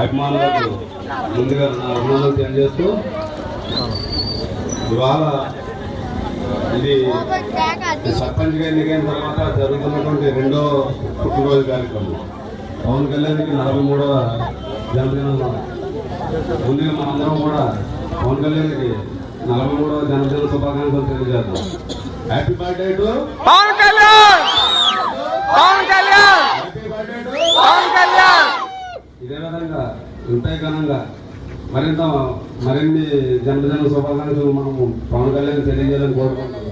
అభిమానులకు ముందుగా అభిమానులు తెలియజేస్తూ ఇవాళ ఇది సర్పంచ్గా ఎన్నికైన తర్వాత జరుగుతున్నటువంటి రెండో పుట్టినరోజు కార్యక్రమం. పవన్ కళ్యాణ్కి 43వ జన్మదినం. ముందుగా మనందరం కూడా పవన్ కళ్యాణ్కి 43వ జన్మదిన శుభాకాంక్షలు తెలియజేద్దాం. Happy birthday to Pawan Kalyan. Pawan Kalyan. Happy birthday to Pawan Kalyan. ఇదే విధంగా ఇంతే ఘనంగా మరిన్ని జన్మదిన శుభాకాంక్షలు మనము పవన్ కళ్యాణ్ తెలియజేయాలని కోరుకుంటున్నాం.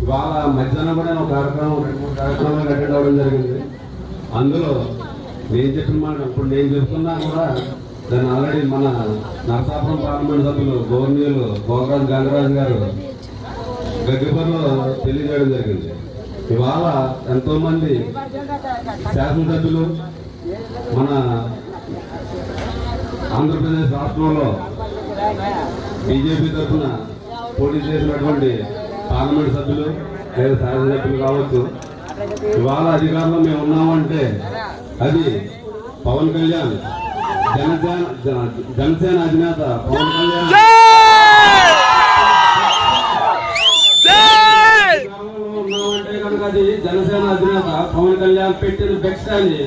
ఇవాళ మధ్యాహ్నం కూడా ఒక కార్యక్రమం 2-3 కార్యక్రమాలు అటెండ్ అవ్వడం జరిగింది. అందులో నేను చెప్పిన మాట ఇప్పుడు నేను చెప్తున్నా కూడా దాన్ని ఆల్రెడీ మన నరసాపురం పార్లమెంట్ సభ్యులు గవర్నీయులు గోగరాజు గంగరాజు గారు గగ్గపల్లిలో తెలియజేయడం జరిగింది. ఇవాళ ఎంతో మంది శాసనసభ్యులు మన ఆంధ్రప్రదేశ్ రాష్ట్రంలో బీజేపీ తరఫున పోటీ చేసినటువంటి పార్లమెంట్ సభ్యులు లేదా శాసనసభ్యులు కావచ్చు, ఇవాళ అధికారంలో మేము ఉన్నామంటే అది పవన్ కళ్యాణ్ జనసేన అధినేత పవన్ కళ్యాణ్ ఉన్నామంటే కనుక అది జనసేన అధినేత పవన్ కళ్యాణ్ పెట్టిన బెక్స్ అని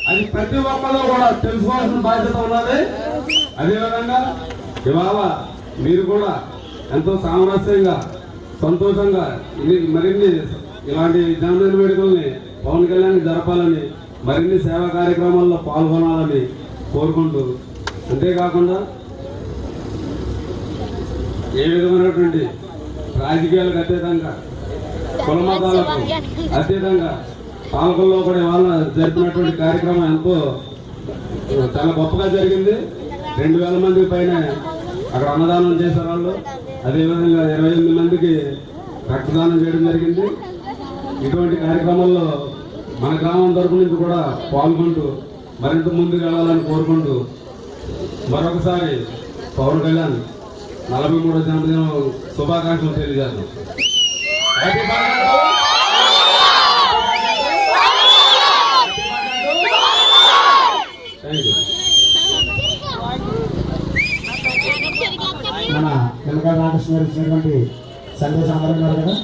అది ప్రతి ఒక్కరు కూడా తెలుసుకోవాల్సిన బాధ్యత ఉన్నది. అదేవిధంగా ఇవాళ మీరు కూడా ఎంతో సామరస్యంగా సంతోషంగా మరిన్ని ఇలాంటి జన్మదిన వేడుకల్ని పవన్ కళ్యాణ్ జరపాలని మరిన్ని సేవా కార్యక్రమాల్లో పాల్గొనాలని కోరుకుంటూ, అంతేకాకుండా ఏ విధమైనటువంటి రాజకీయాలకు అతీతంగా కుల మతాలకు అతీతంగా పాలకుల్లో కూడా ఇవాళ జరిపినటువంటి కార్యక్రమం ఎంతో చాలా గొప్పగా జరిగింది. 2000 మందికి పైన అక్కడ అన్నదానం చేశారు వాళ్ళు. అదేవిధంగా 28 మందికి రక్తదానం చేయడం జరిగింది. ఇటువంటి కార్యక్రమాల్లో మన గ్రామం తరపు నుంచి కూడా పాల్గొంటూ మరింత ముందుకు వెళ్ళాలని కోరుకుంటూ మరొకసారి పవన్ కళ్యాణ్ 43వ జన్మదినం శుభాకాంక్షలు తెలియజేస్తాం. మన వెనకాల రామకృష్ణ గారు ఇచ్చినటువంటి సందేశం అందరూ ఉన్నారు కదా.